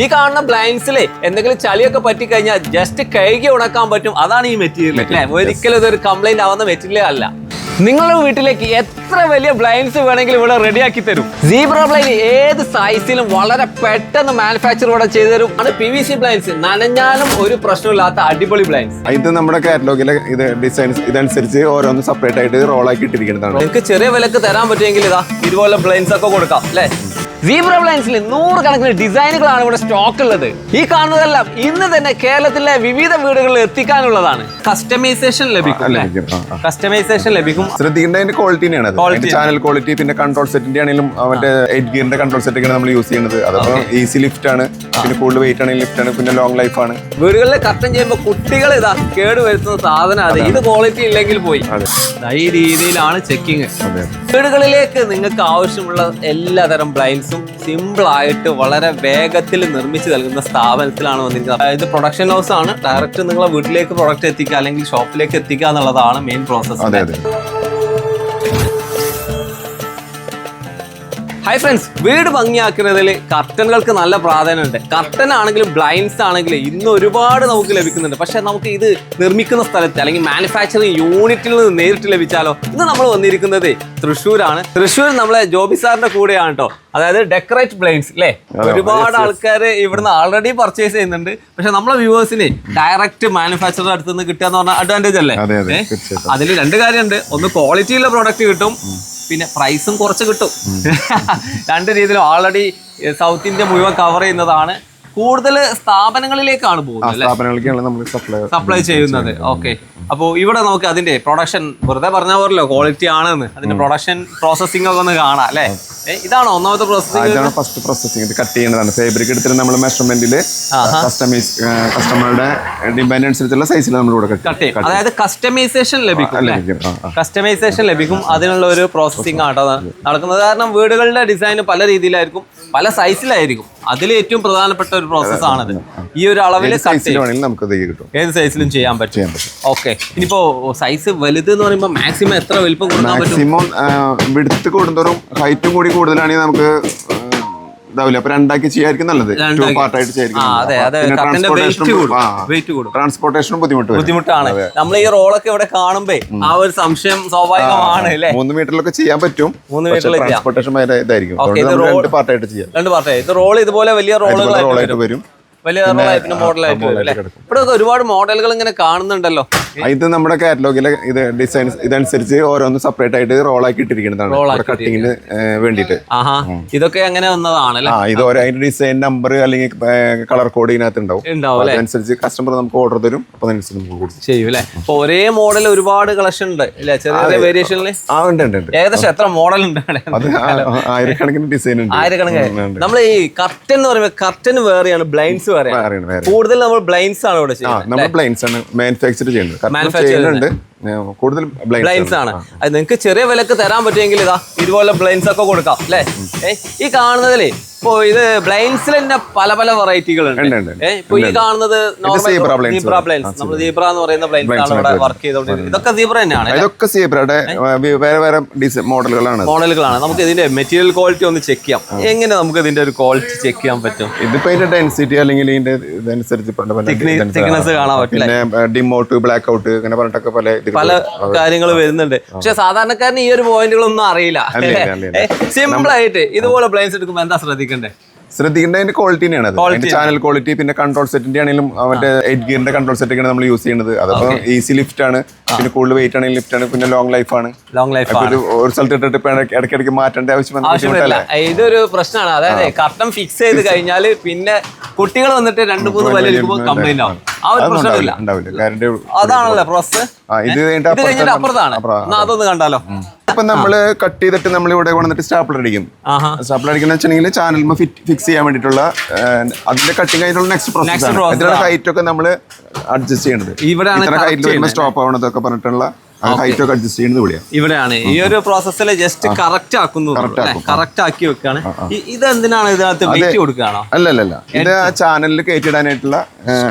ഈ കാണുന്ന ബ്ലൈൻഡ്സിലെ എന്തെങ്കിലും ചളിയൊക്കെ പറ്റി കഴിഞ്ഞാൽ ജസ്റ്റ് കഴുകി ഉണക്കാൻ പറ്റും. അതാണ് ഈ മെറ്റീരിയൽ അല്ലേ. ഒരിക്കലും ഇതൊരു കംപ്ലൈന്റ് ആവുന്ന മെറ്റീരിയൽ അല്ല. നിങ്ങളുടെ വീട്ടിലേക്ക് എത്ര വലിയ ബ്ലൈൻഡ്സ് വേണമെങ്കിലും ഇവിടെ റെഡിയാക്കി തരും. സീബ്ര ബ്ലൈൻഡ് ഏത് സൈസിലും വളരെ പെട്ടെന്ന് മാനുഫാക്ചർ ഇവിടെ ചെയ്തു തരും. ആണ് PVC ബ്ലൈൻഡ്സ്, നനഞ്ഞാലും ഒരു പ്രശ്നമില്ലാത്ത അടിപൊളി ബ്ലൈൻഡ്സ്. ഇത് നമ്മുടെ കാറ്റലോഗിലെ ഇത് ഡിസൈൻസ് ഇതനുസരിച്ച് ഓരോന്ന് സെപ്പറേറ്റ് ആയിട്ട് റോളാക്കി ഇട്ടിരിക്കുന്നതാണ്. നിങ്ങൾക്ക് ചെറിയ വിലക്ക് തരാൻ പറ്റുമെങ്കിൽ ഇതാ ഇതുപോലെ ബ്ലൈൻഡ്സ് ഒക്കെ കൊടുക്കാം അല്ലേ. സീബ്ര ബ്ലൈൻഡ്സിൽ 100 കണക്കിന് ഡിസൈനുകളാണ് ഇവിടെ സ്റ്റോക്ക് ഉള്ളത്. ഈ കാണുന്നതെല്ലാം ഇന്ന് തന്നെ കേരളത്തിലെ വിവിധ വീടുകളിൽ എത്തിക്കാനുള്ളതാണ്. കസ്റ്റമൈസേഷൻ ലഭിക്കും. കസ്റ്റമൈസേഷൻ ലഭിക്കും. ശ്രദ്ധിക്കേണ്ട ക്വാളിറ്റി തന്നെയാണ്. ചാനൽ ക്വാളിറ്റി, പിന്നെ കൺട്രോൾ സെറ്റിന്റെ ആണെങ്കിലും അവന്റെ 8 ഗിയറിന്റെ കൺട്രോൾ സെറ്റ് ഒക്കെയാണ് നമ്മൾ യൂസ് ചെയ്യുന്നത്. അതപ്പോ ഈസി ലിഫ്റ്റ് ആണ്, പിന്നെ കൂടുതൽ വെയിറ്റ് ആണെങ്കിൽ ലിഫ്റ്റ് ആണ്, പിന്നെ ലോങ് ലൈഫ് ആണ്. വീടുകളിൽ കർട്ടൻ ചെയ്യുമ്പോൾ കുട്ടികൾ ഇതാ കേട് വരുത്തുന്ന സാധനം അത്. ഇത് ക്വാളിറ്റി ഇല്ലെങ്കിൽ പോയി. ഈ രീതിയിലാണ് ചെക്കിങ്. വീടുകളിലേക്ക് നിങ്ങൾക്ക് ആവശ്യമുള്ള എല്ലാതരം ബ്ലൈൻഡ്സും സിമ്പിൾ ആയിട്ട് വളരെ വേഗത്തിൽ നിർമ്മിച്ച് നൽകുന്ന സ്ഥാപനത്തിലാണ് വന്നിരിക്കുന്നത്. ഇത് പ്രൊഡക്ഷൻ ഹൗസ് ആണ്. ഡയറക്റ്റ് നിങ്ങളെ വീട്ടിലേക്ക് പ്രൊഡക്റ്റ് എത്തിക്കുക അല്ലെങ്കിൽ ഷോപ്പിലേക്ക് എത്തിക്കുക എന്നുള്ളതാണ് മെയിൻ പ്രോസസ്. ഹായ് ഫ്രണ്ട്സ്, വീട് ഭംഗിയാക്കുന്നതിൽ കർട്ടനുകൾക്ക് നല്ല പ്രാധാന്യമുണ്ട്. കർട്ടൻ ആണെങ്കിലും ബ്ലൈൻഡ്സ് ആണെങ്കിലും ഇന്ന് ഒരുപാട് നമുക്ക് ലഭിക്കുന്നുണ്ട്. പക്ഷെ നമുക്ക് ഇത് നിർമ്മിക്കുന്ന സ്ഥലത്ത് അല്ലെങ്കിൽ മാനുഫാക്ചറിങ് യൂണിറ്റിൽ നിന്ന് നേരിട്ട് ലഭിച്ചാലോ? ഇന്ന് നമ്മൾ വന്നിരിക്കുന്നത് തൃശ്ശൂരാണ്. തൃശ്ശൂർ നമ്മളെ ജോബി സാറിന്റെ കൂടെയാണ് കേട്ടോ. അതായത് ഡെക്കറേറ്റ് ബ്ലൈൻഡ്സ് അല്ലേ. ഒരുപാട് ആൾക്കാർ ഇവിടുന്ന് ആൾറെഡി പർച്ചേസ് ചെയ്യുന്നുണ്ട്. പക്ഷെ നമ്മളെ വ്യൂവേഴ്സിന് ഡയറക്റ്റ് മാനുഫാക്ചറുടെ അടുത്ത് നിന്ന് കിട്ടുക എന്ന് പറഞ്ഞാൽ അഡ്വാൻറ്റേജ് അല്ലേ. അതിൽ 2 കാര്യമുണ്ട്. ഒന്ന്, ക്വാളിറ്റിയുള്ള പ്രോഡക്റ്റ് കിട്ടും, പിന്നെ പ്രൈസും കുറച്ച് കിട്ടും. 2 രീതിയിലും ഓൾറെഡി സൗത്ത് ഇന്ത്യ മുഴുവൻ കവർ ചെയ്യുന്നതാണ്. കൂടുതൽ സ്ഥാപനങ്ങളിലേക്കാണ് പോകുന്നത്, സപ്ലൈ ചെയ്യുന്നത്. ഓക്കെ, അപ്പോൾ ഇവിടെ നമുക്ക് അതിന്റെ പ്രൊഡക്ഷൻ വെറുതെ പറഞ്ഞ പോലല്ലോ ക്വാളിറ്റി ആണെന്ന്. അതിന്റെ പ്രൊഡക്ഷൻ പ്രോസസ്സിംഗ് ഒക്കെ ഒന്ന് കാണാം അല്ലേ. ഇതാണോ ഒന്നാമത്തെ പ്രോസസ്സിംഗ്? ഫസ്റ്റ് പ്രോസസ്സിംഗ് ഇത് കട്ട് ചെയ്യുന്നതാണ്. ഫാബ്രിക് എടുത്തിട്ട് നമ്മൾ മെഷർമെന്റിൽ കസ്റ്റമറുടെ ഡിമാൻഡ് അനുസരിച്ചുള്ള സൈസിൽ നമ്മൾ ഇവിടെ കട്ട് ചെയ്യും. അതായത് കസ്റ്റമൈസേഷൻ ലഭിക്കും. കസ്റ്റമൈസേഷൻ ലഭിക്കും. അതിനുള്ള ഒരു പ്രോസസ്സിംഗ് ആട്ടോ നടക്കുന്നത്. കാരണം വീടുകളുടെ ഡിസൈൻ പല രീതിയിലായിരിക്കും, പല സൈസിലായിരിക്കും. അതിൽ ഏറ്റവും പ്രധാനപ്പെട്ട ഒരു പ്രോസസ് ആണത്. ഈ ഒരു അളവിൽ ഏത് സൈസിലും ചെയ്യാൻ പറ്റും. ഓക്കെ, ഇനിയിപ്പോ സൈസ് വലുത് എന്ന് പറയുമ്പോൾ മാക്സിമം എത്ര വലിപ്പം കൊടുക്കാൻ പറ്റും? മാക്സിമം വിഡ്ത്ത് കൂടുന്തോറും ഹൈറ്റും കൂടി കൂടുതലാണെങ്കിൽ നമുക്ക് ഇതാവില്ല. അപ്പൊ 2 ചെയ്യായിരിക്കും നല്ലത്. 2 പാർട്ടായിട്ട് ട്രാൻസ്പോർട്ടേഷനും ബുദ്ധിമുട്ടാണ്. നമ്മൾ ഈ റോളൊക്കെ ഇവിടെ കാണുമ്പോ ആ ഒരു സംശയം സ്വാഭാവികമാണ് അല്ലേ. 3 മീറ്ററിലൊക്കെ ചെയ്യാൻ പറ്റും. 3 മീറ്ററിൽ ട്രാൻസ്പോർട്ടേഷൻ ഇതായിരിക്കും. 2 പാർട്ടായിട്ട് ചെയ്യാം. 2 പാർട്ടായിട്ട്. ഇത് റോൾ ഇതുപോലെ വലിയ റോളുകളായിട്ട് വരും. വലിയ മോഡലായിട്ട് വരും അല്ലേ. ഇവിടെ ഒരുപാട് മോഡലുകൾ ഇങ്ങനെ കാണുന്നുണ്ടല്ലോ. ഇത് നമ്മുടെ കാറ്റലോഗിലെ ഇത് ഡിസൈൻസ് ഇതനുസരിച്ച് ഓരോന്ന് സെപ്പറേറ്റ് ആയിട്ട് റോളാക്കി ഇട്ടിരിക്കുന്നതാണ് കട്ടിങ്ങിന് വേണ്ടിയിട്ട്. ഇതൊക്കെ അങ്ങനെ വന്നതാണ്. ഇത് അതിന്റെ ഡിസൈൻ നമ്പർ അല്ലെങ്കിൽ കളർ കോഡ് ഇതിനകത്ത് ഉണ്ടാവും. അതനുസരിച്ച് കസ്റ്റമർ നമുക്ക് ഓർഡർ തരും. അപ്പൊ അതനുസരിച്ച് നമുക്ക് കൊടുക്കും ചെയ്യും അല്ലേ. അപ്പൊ ഒരേ മോഡൽ ഒരുപാട് കളക്ഷൻ ഉണ്ട് അല്ലെ. ചെറിയ വേരിയേഷനിൽ ഉണ്ട്. ഏകദേശം എത്ര മോഡൽ ഉണ്ട്? ആയിരക്കണക്കിന് ഡിസൈൻ ഉണ്ട്. ആയിരക്കണക്കിന്. നമ്മൾ ഈ കർട്ടൻ എന്ന് പറയുമ്പോൾ കർട്ടൻ വേറെയാണ്, ബ്ലൈൻഡ്സ് കൂടുതൽ നമ്മൾ ബ്ലൈൻഡ്സ് ആണ് ഇവിടെ ചെയ്യുന്നത്. ബ്ലൈൻഡ്സ് ആണ് മാനുഫാക്ചർ ചെയ്യുന്നത്. കൂടുതൽ ബ്ലൈൻഡ്സ് ആണ്. അത് നിങ്ങൾക്ക് ചെറിയ വിലക്ക് തരാൻ പറ്റുമെങ്കിൽ ഇതാ ഇതുപോലെ ബ്ലൈൻഡ്സ് ഒക്കെ കൊടുക്കാം അല്ലേ. ഈ കാണുന്നതിലേ ഇപ്പൊ ഇത് ബ്ലൈൻഡ്സിൽ തന്നെ പല പല വെറൈറ്റികൾ ഉണ്ട്. ഇപ്പൊ ഈ കാണുന്നത് സീബ്ര ബ്ലൈൻഡ്സ്. നമ്മൾ സീബ്ര എന്ന് പറയുന്ന ബ്ലൈൻഡ്സ് ആണ് ഇവിടെ വർക്ക് ചെയ്തോണ്ടിരിക്കുന്നത്. ഇതൊക്കെ സീബ്ര തന്നെയാണ്. ഇതൊക്കെ സീബ്രയുടെ വേറെ മോഡലുകളാണ്. നമുക്ക് ഇതിന്റെ മെറ്റീരിയൽ ക്വാളിറ്റി ഒന്ന് ചെക്ക് ചെയ്യാം. എങ്ങനെ നമുക്ക് ഇതിന്റെ ഒരു ക്വാളിറ്റി ചെക്ക് ചെയ്യാൻ പറ്റും? ഇതിപ്പോ ഇതിന്റെ ഡെൻസിറ്റി അല്ലെങ്കിൽ ഇതിന്റെ ഇതനുസരിച്ച് തിക്നെസ് കാണാൻ പറ്റും. പിന്നെ ഡിം ഔട്ട്, ബ്ലാക്ക് ഔട്ട്, അങ്ങനെ പറഞ്ഞിട്ടൊക്കെ പല കാര്യങ്ങൾ വരുന്നുണ്ട്. പക്ഷെ സാധാരണക്കാരന് ഈ ഒരു പോയിന്റുകളൊന്നും അറിയില്ല. സിമ്പിൾ ആയിട്ട് ഇതുപോലെ ബ്ലൈൻഡ്സ് എടുക്കുമ്പോൾ എന്താ ശ്രദ്ധിക്കേണ്ട ക്വാളിറ്റി തന്നെയാണ്. ചാനൽ ക്വാളിറ്റി, പിന്നെ കൺട്രോൾ സെറ്റിന്റെ ആണെങ്കിലും അവന്റെ 8 ഗിയറിന്റെ കൺട്രോൾ സെറ്റ് ഒക്കെയാണ് നമ്മൾ യൂസ് ചെയ്യുന്നത്. അതപ്പോ ഈസി ലിഫ്റ്റ് ആണ്, പിന്നെ കൂടുതൽ വെയിറ്റ് ആണെങ്കിൽ ലിഫ്റ്റ് ആണ്, പിന്നെ ലോങ് ലൈഫ് ആണ്. ഒരു സ്ഥലത്ത് ഇട്ടിട്ട് ഇടയ്ക്കിടയ്ക്ക് മാറ്റേണ്ട ആവശ്യമില്ല. ഇതൊരു പ്രശ്നമാണ്. അതായത് കർട്ടൻ ഫിക്സ് ചെയ്ത് കഴിഞ്ഞാൽ പിന്നെ കുട്ടികൾ വന്നിട്ട് 2-3 വല എടുക്കുമ്പോൾ കംപ്ലൈന്റ് ആവും. ആ ഒരു പ്രശ്നമില്ല. അതാണല്ലോ പ്രോസസ്. ഇത് അപ്പുറത്താണ്. അതൊന്ന് കണ്ടാലോ. ഇപ്പൊ നമ്മള് കട്ട് ചെയ്തിട്ട് നമ്മൾ ഇവിടെ കൊണ്ടിട്ട് സ്റ്റാപ്ലർ അടിക്കും. സ്റ്റാപ്ലർ അടിക്കുന്ന വെച്ചിട്ടുണ്ടെങ്കിൽ ചാനൽ ഫിക്സ് ചെയ്യാൻ വേണ്ടിയിട്ടുള്ള അതിന്റെ കട്ടിങ് ആയിട്ടുള്ള നെക്സ്റ്റ് പ്രോസസ് ആണ്. ഇതിലുള്ള ഹൈറ്റ് ഒക്കെ നമ്മൾ അഡ്ജസ്റ്റ് ചെയ്യേണ്ടത്. ഇത്ര ഹൈറ്റിൽ സ്റ്റോപ്പ് ആവണതൊക്കെ പറഞ്ഞിട്ടുള്ള ഹൈറ്റ് ഒക്കെ അഡ്ജസ്റ്റ് ചെയ്യുന്നത് ഇവിടെയാണ്. ഇവിടെയാണ് ഈ ഒരു പ്രോസസ്സിൽ ജസ്റ്റ് കറക്റ്റ് ആക്കുന്നു. കറക്റ്റ് ആക്കി വെക്കാണ്. ഇത് എന്തിനാണ് ഇതിനകത്ത് വെയിറ്റ് കൊടുക്കുകയാണോ? അല്ലല്ല, ഇത് ആ ചാനലിൽ കയറ്റിടാനായിട്ടുള്ള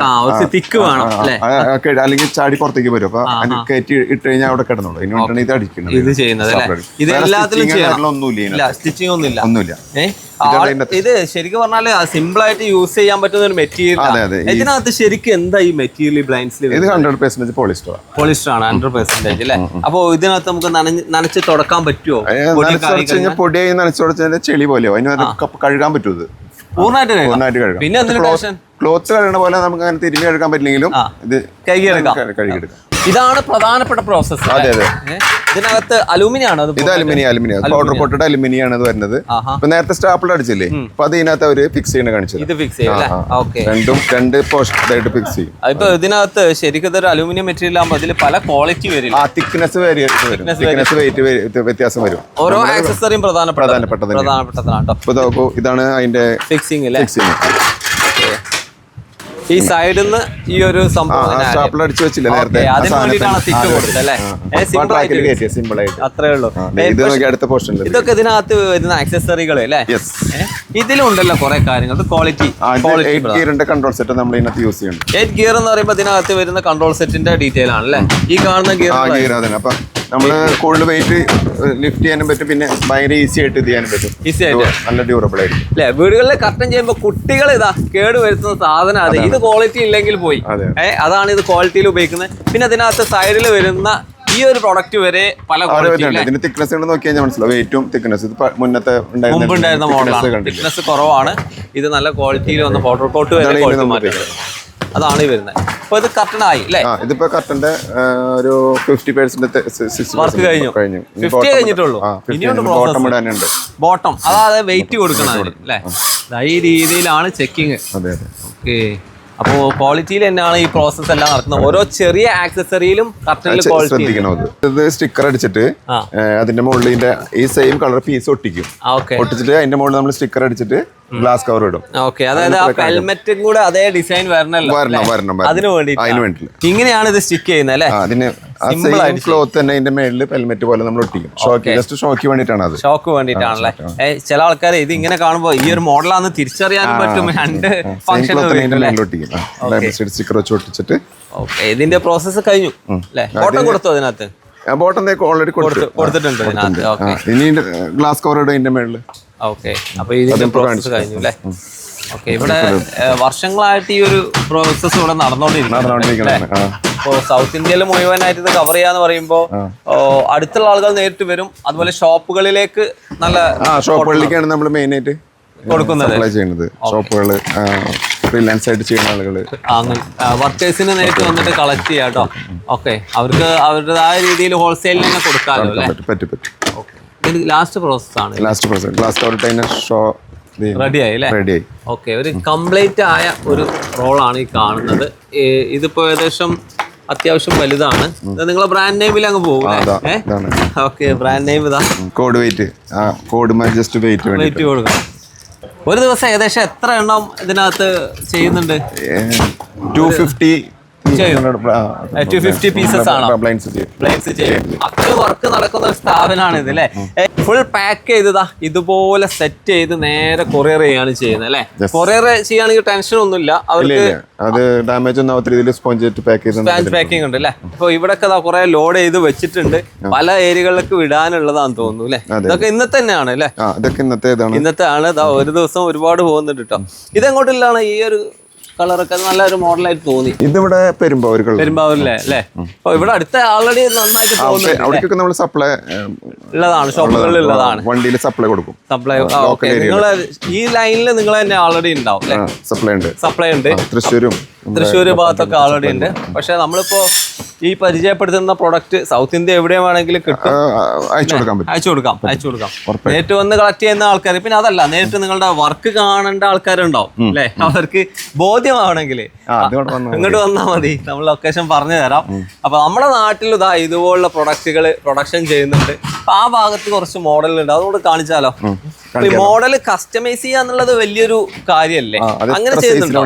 തിക്ക് വേണം അല്ലെങ്കിൽ ചാടി പുറത്തേക്ക് വരും. അപ്പൊ കയറ്റി ഇട്ട് കഴിഞ്ഞാൽ അവിടെ കിടന്നുള്ളൂ. ഇതിനുവേണ്ടിയാണ് ഇത് അടിക്കുന്നത്. ഇത് ചെയ്യുന്നത് ഇത് എല്ലാത്തിലും ഒന്നുമില്ല. സ്റ്റിച്ചിങ് ഒന്നുമില്ല. ഇത് ശരിക്കും പറഞ്ഞാല് സിമ്പിൾ ആയിട്ട് യൂസ് ചെയ്യാൻ പറ്റുന്ന ഒരു മെറ്റീരിയൽ. ഇതിനകത്ത് ശരിക്കും എന്താ ഈ മെറ്റീരിയൽ ബ്ലൈൻഡ്സിൽ? ഇത് 100% പോളിസ്റ്റർ ആണ്. 100% അല്ലേ? അപ്പൊ ഇതിനകത്ത് നമുക്ക് നനച്ച് തുടക്കാൻ പറ്റുമോ? പൊടിയായി നനച്ചു തുടച്ചാൽ ചെളി പോലെയോ അതിന് കഴുകാൻ പറ്റുമോ? പൂർണ്ണമായിട്ട് കഴുകാം. പിന്നെ ക്ലോത്ത് കഴുകണ പോലെ നമുക്ക് അങ്ങനെ തിരിഞ്ഞ് കഴുകാൻ പറ്റില്ലെങ്കിലും ഇത് കഴുകിയെടുക്കാം. ഇതാണ് പ്രധാനപ്പെട്ട പ്രോസസ്. അതെ അതെ. ഇതിനകത്ത് അലൂമിനിയം ആണ്. ഇത് അലുമിനിയം പൗഡർ കോട്ടഡ് അലുമിനിയം ആണ് വരുന്നത്. ഇപ്പൊ നേരത്തെ സ്റ്റാപ്പിൾ അടിച്ചില്ലേ, അപ്പൊ അത് ഇതിനകത്ത് അവര് ഫിക്സ് ചെയ്യണ കാണിച്ചത്. ഇത് ഫിക്സ് ചെയ്യും. രണ്ട് പോർഷനായിട്ട് ഫിക്സ് ചെയ്യും. ഇപ്പൊ ഇതിനകത്ത് ശരിക്കും ഒരു അലൂമിനിയം മെറ്റീരിയൽ ആകുമ്പോൾ അതിൽ പല ക്വാളിറ്റി വരും. തിക്നെസ് വെയിറ്റ് വ്യത്യാസം വരും. ഓരോ ആക്സസറിയും പ്രധാനപ്പെട്ടതാണ്. ഇപ്പൊ ഇതാണ് അതിന്റെ ഫിക്സിംഗ്. ഈ സൈഡിൽ നിന്ന് ഈ ഒരു സംഭവം അടിച്ചു വെച്ചില്ല നേരത്തെ, സിമ്പിൾ ആയിട്ട് അത്രേ ഉള്ളൂ. അടുത്ത പോർഷൻ ഇതൊക്കെ ഇതിനകത്ത് വരുന്ന ആക്സസറികൾ അല്ലേ? ഇതിലുണ്ടല്ലോ കുറെ കാര്യങ്ങൾ. ക്വാളിറ്റി കൺട്രോൾ സെറ്റ് നമ്മൾ ഇതിനകത്ത് യൂസ് ചെയ്യണം. 8 ഗിയർ എന്ന് പറയുമ്പോൾ ഇതിനകത്ത് വരുന്ന കൺട്രോൾ സെറ്റിന്റെ ഡീറ്റെയിൽ ആണ് അല്ലേ? ഈ കാണുന്ന ഗിയർ അപ്പൊ നമ്മള് കൂടുതൽ വെയിറ്റ് ലിഫ്റ്റ് ചെയ്യാനും പറ്റും, പിന്നെ ഭയങ്കര ഈസി ആയിട്ട് ഇത് ചെയ്യാനും പറ്റും. ഈസി ആയിട്ട് നല്ല ഡ്യൂറബിൾ ആയിരിക്കും അല്ലെ? വീടുകളിൽ കർട്ടൻ ചെയ്യുമ്പോൾ കുട്ടികൾ ഇതാ കേട് വരുത്തുന്ന സാധനം അത്. ഇത് ക്വാളിറ്റി ഇല്ലെങ്കിൽ പോയി. അതാണ് ഇത് ക്വാളിറ്റിയിൽ ഉപയോഗിക്കുന്നത്. പിന്നെ അതിനകത്ത് സൈഡിൽ വരുന്ന ഈ ഒരു പ്രൊഡക്റ്റ് വരെ പല ഇതിന്റെ തിക്നെസ് നോക്കിയാൽ മനസ്സിലാവും. വെയിറ്റും തിക്നെസ് മുന്നത്തെ മുമ്പുണ്ടായിരുന്ന മോഡലാണ്. തിക്നെസ് കുറവാണ്. ഇത് നല്ല ക്വാളിറ്റിയിൽ വന്ന പൗഡർ കോട്ട് വരെ മാറ്റി. അതാണ് വരുന്നത്. അപ്പൊ ഇത് കർട്ടൺ ആയി അല്ലേ? ഇതിപ്പോ കർട്ടന്റെ ഒരു 50% വർക്ക് കഴിഞ്ഞു. 50 കഴിഞ്ഞിട്ടുള്ളൂ. ഇനിയുണ്ട് ബോട്ടം, അതായത് വെയിറ്റ് കൊടുക്കണം അല്ലേ? ഈ രീതിയിലാണ് ചെക്കിങ്. ഓക്കെ. അപ്പോ ക്വാളിറ്റിയിൽ തന്നെയാണ് ഈ പ്രോസസ് എല്ലാം നടക്കുന്നത്. ഓരോ ചെറിയ ആക്സസറിയിലും കർട്ടനിൽ ക്വാളിറ്റി. ഇത് സ്റ്റിക്കർ അടിച്ചിട്ട് അതിന്റെ മുകളിൽ ഈ സെയിം കളർ പീസ് ഒട്ടിക്കും. ഒട്ടിച്ചിട്ട് അതിന്റെ മുകളിൽ നമ്മൾ സ്റ്റിക്കർ അടിച്ചിട്ട് ഗ്ലാസ് കവർ ഇടും. ഓക്കെ. അതായത് ആ ഹെൽമെറ്റും കൂടെ അതേ ഡിസൈൻ വരണല്ലോ. അതിന് വേണ്ടി ഇങ്ങനെയാണ് ഇത് സ്റ്റിക്ക് ചെയ്യുന്നത് അല്ലേ? അതിന് ക്ലോത്ത് തന്നെ ഇതിന്റെ മേളിൽ ഹെൽമെറ്റ് പോലെ നമ്മൾ ഒട്ടിക്കും. ജസ്റ്റ് ഷോക്ക് വേണ്ടിട്ടാണ്. അത് ഷോക്ക് വേണ്ടിട്ടാണല്ലേ? ചില ആൾക്കാർ ഇത് ഇങ്ങനെ കാണുമ്പോ ഈ ഒരു മോഡലാന്ന് തിരിച്ചറിയാനും പറ്റും. രണ്ട് ഫംഗ്ഷൻ സ്റ്റിക്കർ വെച്ച് ഒട്ടിച്ചിട്ട് ഇതിന്റെ പ്രോസസ്സ് കഴിഞ്ഞു അല്ലേ? ബോട്ടം കൊടുത്തു അതിനകത്ത്? ബോട്ടം ഓൾറെഡി കൊടുത്തിട്ടുണ്ട് ഇതിനകത്ത്. ഇനി ഗ്ലാസ് കവർ ഇടും ഇതിന്റെ മേളിൽ. ഓക്കെ. അപ്പൊ ഇതിന്റെ പ്രോസസ്സ് കഴിഞ്ഞു അല്ലേ? ഓക്കെ. ഇവിടെ വർഷങ്ങളായിട്ട് ഈ ഒരു പ്രോസസ്സ് ഇവിടെ നടന്നുകൊണ്ടിരിക്കുന്നു. ഇപ്പോ സൗത്ത് ഇന്ത്യയിൽ മുഴുവനായിട്ട് ഇത് കവർ ചെയ്യാന്ന് പറയുമ്പോ അടുത്തുള്ള ആളുകൾ നേരിട്ട് വരും. അതുപോലെ ഷോപ്പുകളിലേക്ക് നല്ല ഷോപ്പുകളിലേക്കാണ് നമ്മൾ മെയിൻ ആയിട്ട് കൊടുക്കുന്നത്. ഷോപ്പുകള് ഫ്രീലാൻസ് ആയിട്ട് ചെയ്യുന്ന ആളുകള് വർക്കേഴ്സിന് നേരിട്ട് വന്നിട്ട് കളക്ട് ചെയ്യാം കേട്ടോ. ഓക്കെ. അവർക്ക് അവരുടേതായ രീതിയിൽ ഹോൾസെയിൽ തന്നെ കൊടുക്കാമല്ലോ അല്ലേ? പറ്റും. ലാസ്റ്റ് പ്രോസസ് ആണ്. ഗ്ലാസ് കവർ റെഡിയായി അല്ലേ? റെഡിയായി. ഓക്കെ. ഒരു കംപ്ലീറ്റ് ആയ ഒരു റോളാണ് ഈ കാണുന്നത്. ഇതിപ്പോ ഏകദേശം അത്യാവശ്യം വലുതാണ്. നിങ്ങളെ ബ്രാൻഡ് നെയിമിൽ അങ്ങ് പോകും. ഓക്കെ. ബ്രാൻഡ് നെയിം ഇതാ. കോഡ് വെയിറ്റ് ജസ്റ്റ് വെയിറ്റ് കൊടുക്കണം. ഒരു ദിവസം ഏകദേശം എത്ര എണ്ണം ഇതിനകത്ത് ചെയ്യുന്നുണ്ട്? 250 പീസസ് ആണ് ബ്ലൈൻഡ്സ് ചെയ്യും. അത്ര വർക്ക് നടക്കുന്ന ഒരു സ്ഥാപനമാണ് ഇത് അല്ലേ? ഫുൾ പാക്ക് ചെയ്തതാ ഇതുപോലെ സെറ്റ് ചെയ്ത് നേരെ കൊറിയർ ചെയ്യാണ് ചെയ്യുന്നത് അല്ലേ? കൊറിയർ ചെയ്യുകയാണെങ്കിൽ ടെൻഷൻ ഒന്നുമില്ല. അവർക്ക് അത് ഡാമേജ് സ്പോഞ്ച് പാക്കിംഗ് ഉണ്ട് അല്ലേ? ഇപ്പൊ ഇവിടെ കുറെ ലോഡ് ചെയ്ത് വെച്ചിട്ടുണ്ട്. പല ഏരിയകളിലേക്ക് വിടാനുള്ളതാന്ന് തോന്നുന്നു അല്ലേ? ഇതൊക്കെ ഇന്നത്തെ തന്നെയാണ് അല്ലേ? ഇന്നത്തെ ആണ്. ഒരു ദിവസം ഒരുപാട് പോകുന്നുണ്ട് കേട്ടോ. ഇതെങ്ങോട്ടില്ലാണ് ഈ ഒരു കളറൊക്കെ നല്ലൊരു മോഡലായിട്ട് തോന്നി. ഇതിവിടെ പെരുമ്പാവൂരിലെ അല്ലേ? അപ്പൊ ഇവിടെ അടുത്ത ആൾറെഡി നന്നായിട്ട് നമ്മൾ സപ്ലൈ ഉള്ളതാണ്. ഷോപ്പുകളിൽ ഉള്ളതാണ്. വണ്ടിയിൽ സപ്ലൈ കൊടുക്കും. നിങ്ങൾ ഈ ലൈനിൽ നിങ്ങൾ തന്നെ ആൾറെഡി ഉണ്ടാവും. സപ്ലൈ ഉണ്ട്. തൃശ്ശൂർ ഭാഗത്തൊക്കെ ആൾറെഡി ഉണ്ട്. പക്ഷെ നമ്മളിപ്പോ ഈ പരിചയപ്പെടുത്തുന്ന പ്രൊഡക്റ്റ് സൗത്ത് ഇന്ത്യ എവിടെ വേണമെങ്കിലും കിട്ടും. അയച്ചു കൊടുക്കാം. നേരിട്ട് വന്ന് കളക്ട് ചെയ്യുന്ന ആൾക്കാർ. പിന്നെ അതല്ല, നേരിട്ട് നിങ്ങളുടെ വർക്ക് കാണേണ്ട ആൾക്കാരുണ്ടാവും അല്ലെ? അവർക്ക് ബോധ്യമാവണമെങ്കിൽ ഇങ്ങോട്ട് വന്നാൽ മതി. നമ്മൾ ലൊക്കേഷൻ പറഞ്ഞു തരാം. അപ്പൊ നമ്മുടെ നാട്ടിൽ ഇതാ ഇതുപോലുള്ള പ്രൊഡക്റ്റുകൾ പ്രൊഡക്ഷൻ ചെയ്യുന്നുണ്ട്. അപ്പൊ ആ ഭാഗത്ത് കുറച്ച് മോഡലുണ്ട്. അതുകൊണ്ട് കാണിച്ചാലോ? ഈ മോഡൽ കസ്റ്റമൈസ് ചെയ്യാന്നുള്ളത് വലിയൊരു കാര്യല്ലേ? അങ്ങനെ ചെയ്യുന്നുണ്ടോ?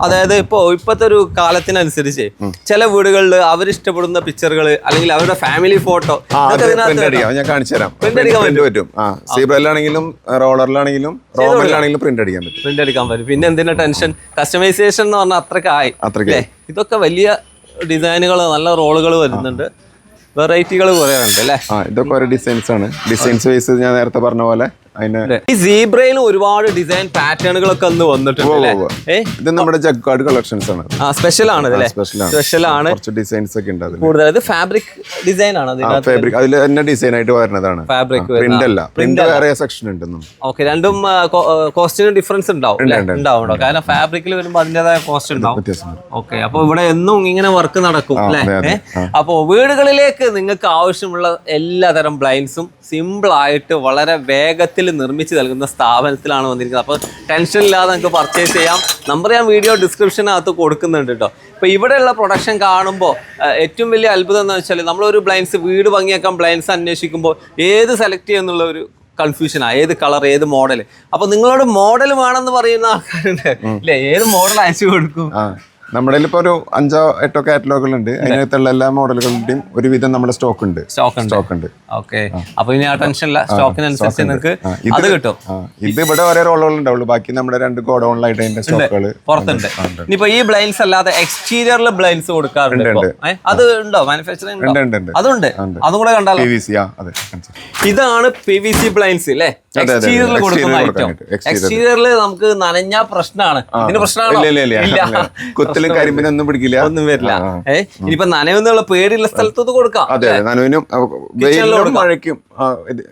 അതായത് ഇപ്പോഴത്തെ ഒരു കാലത്തിനനുസരിച്ച് ചില വീടുകളിൽ അവരിഷ്ടപ്പെടുന്ന പിക്ചറുകൾ അല്ലെങ്കിൽ അവരുടെ ഫാമിലി ഫോട്ടോ ഞാൻ കാണിച്ചു തരാം. പ്രിന്റ് പറ്റും. സീബ്രയിലാണെങ്കിലും റോളറിലാണെങ്കിലും റോമറിലാണെങ്കിലും പ്രിന്റ് അടിക്കാൻ പറ്റും. പിന്നെ എന്തിനാ ടെൻഷൻ? കസ്റ്റമൈസേഷൻ എന്ന് പറഞ്ഞാൽ അത്രക്കായി. ഇതൊക്കെ വലിയ ഡിസൈനുകൾ, നല്ല റോളുകൾ വരുന്നുണ്ട്. വെറൈറ്റികൾ കുറെ ഉണ്ട് അല്ലേ? ഇതൊക്കെ ഓരോ ഡിസൈൻസ് ആണ്. ഡിസൈൻസ് വൈസ് ഞാൻ നേരത്തെ പറഞ്ഞ പോലെ അതിന് ഈ സീബ്രയിലും ഒരുപാട് ഡിസൈൻ പാറ്റേണുകളൊക്കെ ഒന്ന് വന്നിട്ടുണ്ട്. ഇത് നമ്മുടെ ജഗ്ഗാർഡ് കളക്ഷൻസ് ആണ്. സ്പെഷ്യൽ ആണ്, സ്പെഷ്യൽ ആണ്. കുറച്ച് ഡിസൈൻസ് ഒക്കെ ഉണ്ട് കൂടുതൽ ഫാബ്രിക് ഡിസൈൻ ആണ്. ഫാബ്രിക് അതിൽ തന്നെ ഡിസൈൻ ആയിട്ട് വരുന്നതാണ്. ഫാബ്രിക് പ്രിന്റ് അല്ല, പ്രിന്റ് വേറെ സെക്ഷൻ ഉണ്ട്. ഓക്കെ, രണ്ടും കോസ്റ്റിന് ഡിഫറൻസ് ഉണ്ടാവും. കാരണം ഫാബ്രിക്കിൽ വരുമ്പോൾ അതിൻ്റെതായ കോസ്റ്റ് ഉണ്ടാവും. ഓക്കെ, അപ്പൊ ഇവിടെ എന്നും ഇങ്ങനെ വർക്ക് നടക്കും അല്ലേ? അപ്പൊ വീടുകളിലേക്ക് നിങ്ങൾക്ക് ആവശ്യമുള്ള എല്ലാതരം ബ്ലൈൻഡ്സും സിമ്പിൾ ആയിട്ട് വളരെ വേഗത്തിൽ നിർമ്മിച്ച് നൽകുന്ന സ്ഥാപനത്തിലാണ് വന്നിരിക്കുന്നത്. അപ്പോൾ ടെൻഷൻ ഇല്ലാതെ നിങ്ങൾക്ക് പർച്ചേസ് ചെയ്യാം. നമ്പർ ഞാൻ വീഡിയോ ഡിസ്ക്രിപ്ഷനകത്ത് കൊടുക്കുന്നുണ്ട് കേട്ടോ. ഇപ്പോൾ ഇവിടെയുള്ള പ്രൊഡക്ഷൻ കാണുമ്പോൾ ഏറ്റവും വലിയ അത്ഭുതം എന്ന് വെച്ചാൽ നമ്മളൊരു ബ്ലൈൻഡ്സ് വീട് ഭംഗിയാക്കാൻ ബ്ലൈൻഡ്സ് അന്വേഷിക്കുമ്പോൾ ഏത് സെലക്ട് ചെയ്യുന്നുള്ള ഒരു കൺഫ്യൂഷനാണ്, ഏത് കളർ ഏത് മോഡൽ. അപ്പോൾ നിങ്ങളോട് മോഡൽ വേണമെന്ന് പറയുന്ന ആൾക്കാരുണ്ട് അല്ലേ? ഏത് മോഡൽ അയച്ചു കൊടുക്കും? നമ്മുടെ ഇപ്പോൾ ഒരു 5-8 കാറ്റലോഗുകളുണ്ട്. അതിനകത്തുള്ള എല്ലാ മോഡലുകളുടെയും ഒരുവിധം നമ്മുടെ സ്റ്റോക്ക് ഉണ്ട്. ഓക്കെ, അപ്പൊ ഇനി ആ ടെൻഷനില്ല, സ്റ്റോക്കിനനുസരിച്ച് നിങ്ങൾക്ക് അത് കിട്ടും. ഇത് ഇവിടെ ഒരേ റോളുകൾ ഉണ്ടാവുള്ളൂ, ബാക്കി നമ്മുടെ 2 ഗോഡൌണിലായിട്ട് അതിന്റെ സ്റ്റോക്കുകൾ പുറത്തുണ്ട്. ഇനിയിപ്പോ ഈ ബ്ലൈൻഡ്സ് അല്ലാതെ എക്സ്റ്റീരിയറിൽ ബ്ലൈൻഡ്സ് കൊടുക്കാറുണ്ട്. അത് ഉണ്ടോ? മാനുഫാക്ചറിംഗ് അതുണ്ട്, അതും കൂടെ കണ്ടാലോ? ഇതാണ് PVC ബ്ലൈൻഡ്സ് അല്ലേ? എക്സ്റ്റീരിയറിൽ കൊടുക്കുന്ന ഐറ്റം. എക്സ്റ്റീരിയറിൽ നമുക്ക് നനഞ്ഞ പ്രശ്നമാണ്. ഇതിന് പ്രശ്നമാണോ? കരിമ്പിനൊന്നും പിടിക്കില്ല, ഒന്നും വരില്ല. ഇനിയിപ്പോ നനവെന്നുള്ള പേടിയുള്ള സ്ഥലത്തൊന്ന് കൊടുക്കാം. അതെ, നനവിനും മഴയ്ക്കും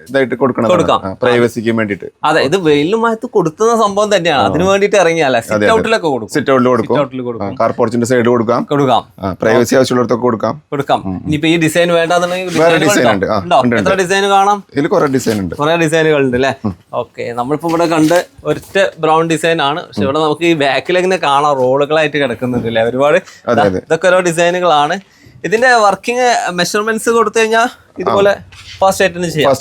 ഇതായിട്ട് കൊടുക്കാം, പ്രൈവസിക്ക് വേണ്ടിട്ട്. അതെ, ഇത് വെയിലും മഴത്ത് കൊടുക്കുന്ന സംഭവം തന്നെയാണ്. അതിന് വേണ്ടിട്ട് ഇറങ്ങിയാലേ സിറ്റ് ഔട്ടിലൊക്കെ കൊടുക്കും. സിറ്റ് ഔട്ടിൽ കൊടുക്കും, കാർ പോർച്ചിന്റെ സൈഡ് കൊടുക്കാം, പ്രൈവസി ആവശ്യമുള്ളവർക്ക് കൊടുക്കാം. ഇനിയിപ്പോ ഈ ഡിസൈൻ വേണ്ടെന്നുണ്ടെങ്കിൽ എത്ര ഡിസൈൻ കാണാം? ഇതിൽ കുറെ ഡിസൈൻ ഉണ്ട്, കുറെ ഡിസൈനുകൾ ഉണ്ട് അല്ലേ? ഓക്കെ, നമ്മളിപ്പോ ഇവിടെ കണ്ട് ഒറ്റ ബ്രൗൺ ഡിസൈൻ ആണ്. പക്ഷെ ഇവിടെ നമുക്ക് ഈ ബാക്കിലെങ്ങനെ കാണാം, റോളുകളായിട്ട് കിടക്കുന്നുണ്ട് അല്ലേ? ഒരുപാട് ഇതൊക്കെ ഓരോ ഡിസൈനുകളാണ്. ഇതിന്റെ വർക്കിംഗ് മെഷർമെന്റ്സ് കൊടുത്തു കഴിഞ്ഞാൽ ഇതുപോലെ ഫാസ്റ്റ് ആയിട്ട് ചെയ്യാം.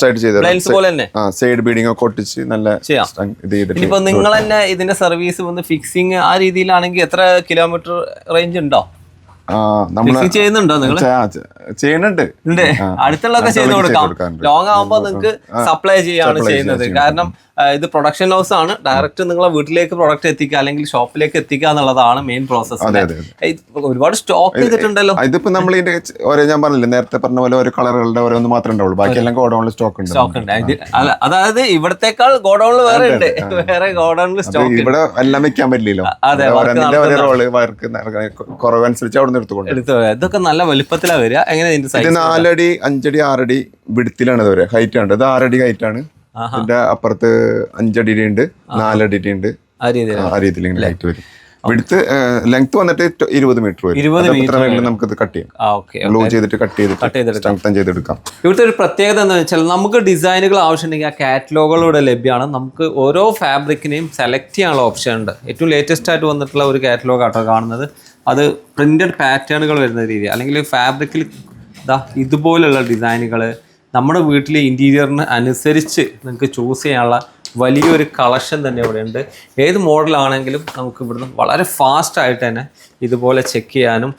സൈഡ് ബീഡിംഗ് ഒക്കെ ഒട്ടിച്ച് നല്ല ചെയ്യാം. ഇനിയിപ്പോ നിങ്ങൾ തന്നെ ഇതിന്റെ സർവീസ് വന്ന് ഫിക്സിങ് ആ രീതിയിലാണെങ്കിൽ എത്ര കിലോമീറ്റർ റേഞ്ച് ഉണ്ടോ? ചെയ്യുന്നുണ്ടോ നിങ്ങൾ? ചെയ്യുന്നുണ്ട്, അടുത്തുള്ളതൊക്കെ ചെയ്ത് കൊടുക്കാം. ലോങ് ആകുമ്പോൾ നിങ്ങൾക്ക് സപ്ലൈ ചെയ്യാണ് ചെയ്യുന്നത്. കാരണം ഇത് പ്രൊഡക്ഷൻ ഹൗസ് ആണ്. ഡയറക്റ്റ് നിങ്ങളെ വീട്ടിലേക്ക് പ്രൊഡക്റ്റ് എത്തിക്കുക അല്ലെങ്കിൽ ഷോപ്പിലേക്ക് എത്തിക്കുക എന്നുള്ളതാണ് മെയിൻ പ്രോസസ്. ഒരുപാട് സ്റ്റോക്ക് ചെയ്തിട്ടുണ്ടല്ലോ. ഇതിപ്പോ നമ്മൾ ഞാൻ പറഞ്ഞില്ലേ നേരത്തെ പറഞ്ഞ പോലെ ഓരോ കളറുകളുടെ ഓരോന്ന് മാത്രമേ ഉണ്ടാവുള്ളൂ, ബാക്കിയെല്ലാം ഗോഡൌണിൽ സ്റ്റോക്ക് ഉണ്ട്. അതായത് ഇവിടത്തേക്കാൾ ഗോഡൌണിൽ വേറെ ഉണ്ട്, വേറെ ഗോഡൌണിൽ സ്റ്റോക്ക്. ഇവിടെ എല്ലാം വെക്കാൻ പറ്റില്ലല്ലോ. കുറവനുസരിച്ച് അവിടെ എടുത്തുകൊണ്ട് ഇതൊക്കെ നല്ല വലുപ്പത്തിലാണ് വരിക. എങ്ങനെ 4 അടി 5 അടി 6 അടി വിഡ്ത്തിലാണ് ഇത് വരിക. ഹൈറ്റ് ആണ്, ഇത് 6 അടി ഹൈറ്റ് ആണ്. ഇതിന്റെ അപ്പുറത്ത് 5 അടി ഉണ്ട്, 4 അടി ഉണ്ട്. ആ രീതിയിൽ ഹൈറ്റ് വരും. വിഡ്ത്ത് ലെങ്ത് വന്നിട്ട് 20 മീറ്റർ വരും. നമുക്ക് കട്ട് ചെയ്യാം, ഗ്ലൂ ചെയ്തിട്ട് കട്ട് ചെയ്തെടുക്കാം. ഇവിടുത്തെ ഒരു പ്രത്യേകത എന്താ വെച്ചാൽ നമുക്ക് ഡിസൈനുകൾ ആവശ്യമുണ്ടെങ്കിൽ ആ കാറ്റലോഗുകളിലൂടെ ലഭ്യമാണ്. നമുക്ക് ഓരോ ഫാബ്രിക്കിനെയും സെലക്ട് ചെയ്യാനുള്ള ഓപ്ഷൻ ഉണ്ട്. ഏറ്റവും ലേറ്റസ്റ്റ് ആയിട്ട് വന്നിട്ടുള്ള ഒരു കാറ്റലോഗ് ആട്ടോ കാണുന്നത്. അത് പ്രിന്റഡ് പാറ്റേണുകൾ വരുന്ന രീതി, അല്ലെങ്കിൽ ഫാബ്രിക്കിൽ ഇതുപോലുള്ള ഡിസൈനുകൾ നമ്മുടെ വീട്ടിലെ ഇൻറ്റീരിയറിന് അനുസരിച്ച് നിങ്ങൾക്ക് ചൂസ് ചെയ്യാനുള്ള വലിയൊരു കളക്ഷൻ തന്നെ ഇവിടെ ഉണ്ട്. ഏത് മോഡലാണെങ്കിലും നമുക്ക് ഇവിടുന്ന് വളരെ ഫാസ്റ്റായിട്ട് തന്നെ ഇതുപോലെ ചെക്ക് ചെയ്യാനും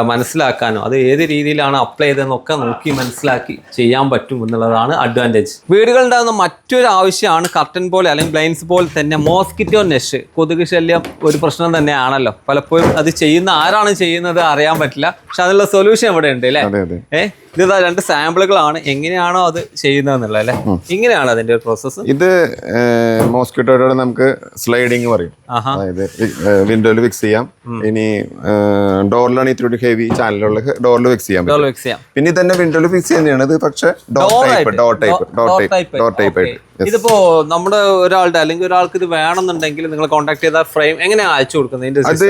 മനസ്സിലാക്കാനും അത് ഏത് രീതിയിലാണ് അപ്ലൈ ചെയ്തതെന്നൊക്കെ നോക്കി മനസ്സിലാക്കി ചെയ്യാൻ പറ്റും എന്നുള്ളതാണ് അഡ്വാൻറ്റേജ്. വീടുകളുണ്ടാകുന്ന മറ്റൊരു ആവശ്യമാണ് കർട്ടൻ പോലെ അല്ലെങ്കിൽ ബ്ലൈൻഡ്സ് പോലെ തന്നെ മോസ്കിറ്റോ നെഷ്. കൊതുക് ശല്യം ഒരു പ്രശ്നം തന്നെയാണല്ലോ. പലപ്പോഴും അത് ചെയ്യുന്ന ആരാണ് ചെയ്യുന്നത് അറിയാൻ പറ്റില്ല. പക്ഷെ അതിനുള്ള സൊല്യൂഷൻ ഇവിടെ ഉണ്ട് അല്ലേ? ഇത് 2 സാമ്പിളുകളാണ്. എങ്ങനെയാണോ അത് ചെയ്യുന്നതെന്നുള്ളത് അല്ലേ? ഇങ്ങനെയാണ് അതിന്റെ ഒരു പ്രോസസ്സ്. ഇത് മോസ്കിറ്റോയുടെ നമുക്ക് സ്ലൈഡിങ് പറയും. അതായത് വിൻഡോയിൽ ഫിക്സ് ചെയ്യാം. ഇനി ഡോറിലാണ് ഇത്തിരി ഹെവി ചാനലുള്ള ഡോറിൽ ഫിക്സ് ചെയ്യാം. പിന്നെ തന്നെ വിൻഡോയിൽ ഫിക്സ് ചെയ്യുന്നതാണ് ഇത്. പക്ഷെ ഡോർ ടൈപ്പ്. ഇതിപ്പോ നമ്മുടെ ഒരാളുടെ അല്ലെങ്കിൽ ഒരാൾക്ക് ഇത് വേണമെന്നുണ്ടെങ്കിൽ നിങ്ങൾ കോൺടാക്ട് ചെയ്ത ഫ്രെയിം എങ്ങനെയാണ് അയച്ചു കൊടുക്കുന്നത്? അത്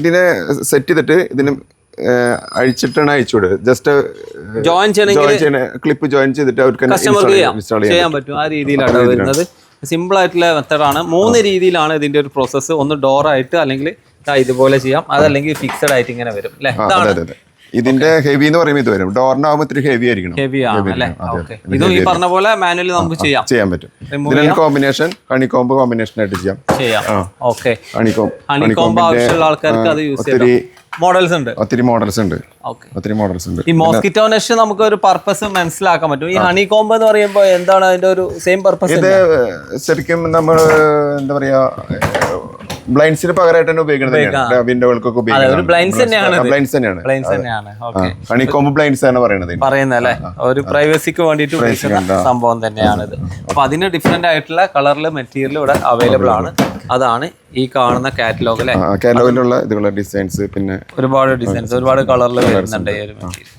ഇതിനെ സെറ്റ് ചെയ്തിട്ട് ഇതിന് അഴിച്ചിട്ടാണ് അയച്ചുവിടുക. ജസ്റ്റ് ക്ലിപ്പ് ജോയിൻ ചെയ്തിട്ട് അവർക്ക് ചെയ്യാൻ പറ്റും. ആ രീതിയിലാണ് വരുന്നത്. സിമ്പിൾ ആയിട്ടുള്ള മെത്തേഡാണ്. 3 രീതിയിലാണ് ഇതിന്റെ ഒരു പ്രോസസ്സ്. ഒന്ന് ഡോർ ആയിട്ട്, അല്ലെങ്കിൽ ഇതുപോലെ ചെയ്യാം, അതല്ലെങ്കിൽ ഫിക്സഡ് ആയിട്ട് ഇങ്ങനെ വരും അല്ലേ? ഇതിന്റെ ഹെവി എന്ന് പറയുമ്പോൾ ഇത് വരും. ഡോറിനാവുമ്പോൾ ഇത്തിരി ഹെവി ആയിരിക്കണം. ഹെവി ആണ് അല്ലേ? ഇതും ഈ പറഞ്ഞ പോലെ മാനുവലി നമുക്ക് ചെയ്യാൻ പറ്റും. ഇതിന്റെ കോമ്പിനേഷൻ ഹണികോംബ് കോമ്പിനേഷൻ ആയിട്ട് ചെയ്യാം. ഓക്കെ, ഹണികോംബ് ആവശ്യമുള്ള ആൾക്കാർക്ക് അത് യൂസ് ചെയ്യാം. മോഡൽസ് ഉണ്ട്, ഒത്തിരി മോഡൽസ് ഉണ്ട്. ഈ മോസ്കിറ്റോ നെഷ് നമുക്ക് ഒരു പർപ്പസ് മനസ്സിലാക്കാൻ പറ്റും. ഈ ഹണി കോംബ് എന്ന് പറയുമ്പോൾ എന്താണ് അതിന്റെ ഒരു സെയിം പർപ്പസ്? ഇത് ശരിക്കും നമ്മൾ എന്താ പറയാ, ബ്ലൈൻഡ്സിന് പകരമായിട്ട് തന്നെ ഉപയോഗിക്കുന്നത് വിൻഡോകൾക്കൊക്കെ ഉപയോഗിക്കുന്നത് ബ്ലൈൻഡ്സ് തന്നെയാണ് ഹണികോംബ് ബ്ലൈൻഡ്സ് ആണ് പറയുന്നല്ലേ, ഒരു പ്രൈവസിക്ക് വേണ്ടിയിട്ട് ഉപയോഗിക്കുന്ന സംഭവം തന്നെയാണിത്. അപ്പൊ അതിന് ഡിഫറെന്റ് ആയിട്ടുള്ള കളറിൽ മെറ്റീരിയൽ ഇവിടെ അവൈലബിൾ ആണ്. അതാണ് ഈ കാണുന്ന കാറ്റലോഗ് അല്ലെ. കാറ്റലോഗിലുള്ള ഇതുള്ള ഡിസൈൻസ്, പിന്നെ ഒരുപാട് ഡിസൈൻസ് ഒരുപാട് കളറിൽ വരുന്നുണ്ട് ഈ ഒരു മെറ്റീരിയൽ.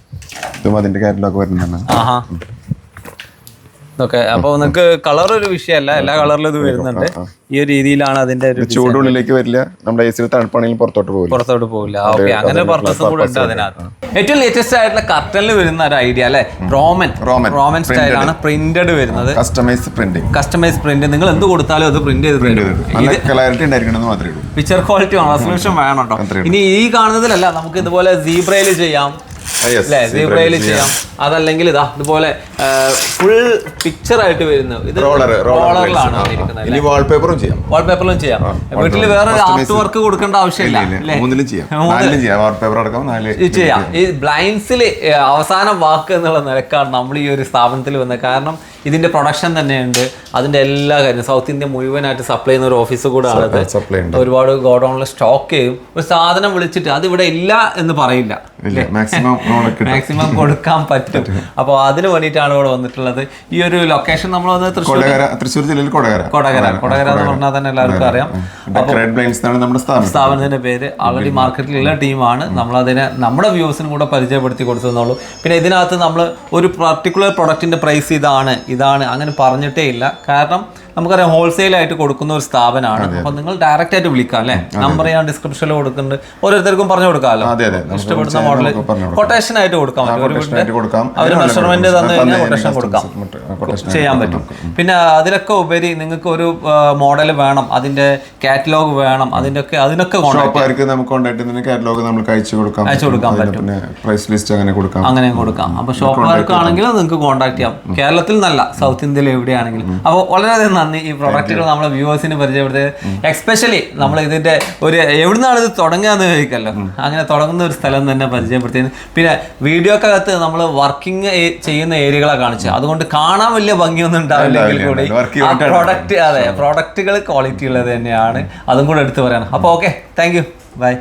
ഇതും അതിന്റെ കാറ്റലോഗ് വരുന്നതാണ്. ഓക്കെ, അപ്പൊ നിങ്ങൾക്ക് കളർ ഒരു വിഷയമല്ല, എല്ലാ കളറിലും ഇത് വരുന്നുണ്ട്. ഈ ഒരു രീതിയിലാണ് അതിന്റെ ഒരു ചൂടുള്ളിലേക്ക് വരില്ല, നമ്മുടെ എ സിയിൽ തണുപ്പാണെങ്കിലും പുറത്തോട്ട് പോകില്ല. ഓക്കെ, അങ്ങനെ പർപ്പസും കൂടെ ഉണ്ട് അതിനകത്ത്. ഏറ്റവും ലേറ്റസ്റ്റ് ആയിട്ടുള്ള കർട്ടനിൽ വരുന്ന ഒരു ഐഡിയ അല്ലെ, റോമൻ സ്റ്റൈലാണ് പ്രിന്റഡ് വരുന്നത്. കസ്റ്റമൈസ് പ്രിന്റ് നിങ്ങൾ എന്ത് കൊടുത്താലും അത് പ്രിന്റ് ചെയ്ത് ക്ലാരിറ്റി ഉണ്ടായിരിക്കണം മാത്രമേ ഉള്ളൂ. പിക്ചർ ക്വാളിറ്റി റെസൊല്യൂഷൻ വേണം കേട്ടോ. ഇനി ഈ കാണുന്നതിലല്ല, നമുക്ക് ഇതുപോലെ സീബ്രയിൽ ചെയ്യാം, സീബ്രയിൽ ചെയ്യാം. അതല്ലെങ്കിൽ ഇതുപോലെ ഫുൾ പിക്ചർ ആയിട്ട് വരുന്നത് ഇത് റോളറിലാണ് വാൾപേപ്പറും ചെയ്യാം. വീട്ടിൽ വേറെ ആർട്ട് വർക്ക് കൊടുക്കേണ്ട ആവശ്യമില്ല, ചെയ്യാം. ഈ ബ്ലൈൻഡ്സിൽ അവസാന വാക്ക് എന്നുള്ള നിലക്കാണ് നമ്മൾ ഈ ഒരു സ്ഥാപനത്തിൽ വന്നത്. കാരണം ഇതിന്റെ പ്രൊഡക്ഷൻ തന്നെയുണ്ട്, അതിന്റെ എല്ലാ കാര്യം സൗത്ത് ഇന്ത്യ മുഴുവനായിട്ട് സപ്ലൈ ചെയ്യുന്ന ഒരു ഓഫീസ് കൂടെ ആണത്. ഒരുപാട് ഗോഡൌണിൽ സ്റ്റോക്ക് ചെയ്യും. ഒരു സാധനം വിളിച്ചിട്ട് അത് ഇവിടെ ഇല്ല എന്ന് പറയില്ല, മാക്സിമം കൊടുക്കാൻ പറ്റും. അപ്പോൾ അതിന് വേണ്ടിയിട്ടാണ് ഇവിടെ വന്നിട്ടുള്ളത്. ഈ ഒരു ലൊക്കേഷൻ നമ്മൾ വന്നത് തൃശ്ശൂർ ജില്ലയിൽ കൊടകര എന്ന് പറഞ്ഞാൽ തന്നെ എല്ലാവർക്കും അറിയാം. സ്ഥാപനത്തിന്റെ പേര് ആൾറെഡി മാർക്കറ്റിലുള്ള ടീമാണ്. നമ്മളതിനെ നമ്മുടെ വ്യൂസിനും കൂടെ പരിചയപ്പെടുത്തി കൊടുത്തെന്നുള്ളൂ. പിന്നെ ഇതിനകത്ത് നമ്മൾ ഒരു പർട്ടിക്കുലർ പ്രൊഡക്റ്റിന്റെ പ്രൈസ് ഇതാണ് അങ്ങനെ പറഞ്ഞിട്ടേ ഇല്ല. കാരണം നമുക്കറിയാം ഹോൾസെയിൽ ആയിട്ട് കൊടുക്കുന്ന ഒരു സ്ഥാപനമാണ്. അപ്പൊ നിങ്ങൾ ഡയറക്റ്റ് ആയിട്ട് വിളിക്കാം അല്ലെ, നമ്പർ ഞാൻ ഡിസ്ക്രിപ്ഷനിൽ കൊടുക്കുന്നുണ്ട്. ഓരോരുത്തർക്കും പറഞ്ഞു കൊടുക്കാമല്ലോ, ഇഷ്ടപ്പെടുന്ന മോഡൽ കൊട്ടേഷൻ ആയിട്ട് കൊടുക്കാം. അവർ മെഷർമെന്റ് തന്നു കഴിഞ്ഞാൽ കൊട്ടേഷൻ കൊടുക്കാം, ചെയ്യാൻ പറ്റും. പിന്നെ അതിലൊക്കെ ഉപരി നിങ്ങൾക്ക് ഒരു മോഡൽ വേണം, അതിന്റെ കാറ്റലോഗ് വേണം, അതിനൊക്കെ അയച്ചു കൊടുക്കാൻ പറ്റും, അങ്ങനെ കൊടുക്കാം. അപ്പൊ ഷോപ്പുകാർക്ക് ആണെങ്കിൽ നിങ്ങൾക്ക് കോൺടാക്ട് ചെയ്യാം. കേരളത്തിൽ നല്ല സൗത്ത് ഇന്ത്യയിൽ എവിടെയാണെങ്കിലും. അപ്പോൾ വളരെയധികം നന്ദി ഈ പ്രൊഡക്റ്റുകൾ നമ്മളെ വ്യൂവേഴ്സിന് പരിചയപ്പെടുത്തിയത്. എക്സ്പെഷ്യലി നമ്മൾ ഇതിന്റെ ഒരു എവിടുന്നാണ് ഇത് തുടങ്ങുകയെന്ന് ചോദിക്കല്ലോ, അങ്ങനെ തുടങ്ങുന്ന ഒരു സ്ഥലം തന്നെ പരിചയപ്പെടുത്തിയത്. പിന്നെ വീഡിയോക്കകത്ത് നമ്മൾ വർക്കിംഗ് ചെയ്യുന്ന ഏരിയകളെ കാണിച്ചു, അതുകൊണ്ട് കാണാൻ വലിയ ഭംഗിയൊന്നും ഉണ്ടാവില്ലെങ്കിൽ കൂടി പ്രോഡക്റ്റുകൾ ക്വാളിറ്റി ഉള്ളത് തന്നെയാണ്, അതും കൂടെ എടുത്തു പറയണം. അപ്പോൾ ഓക്കെ, താങ്ക് യു, ബൈ.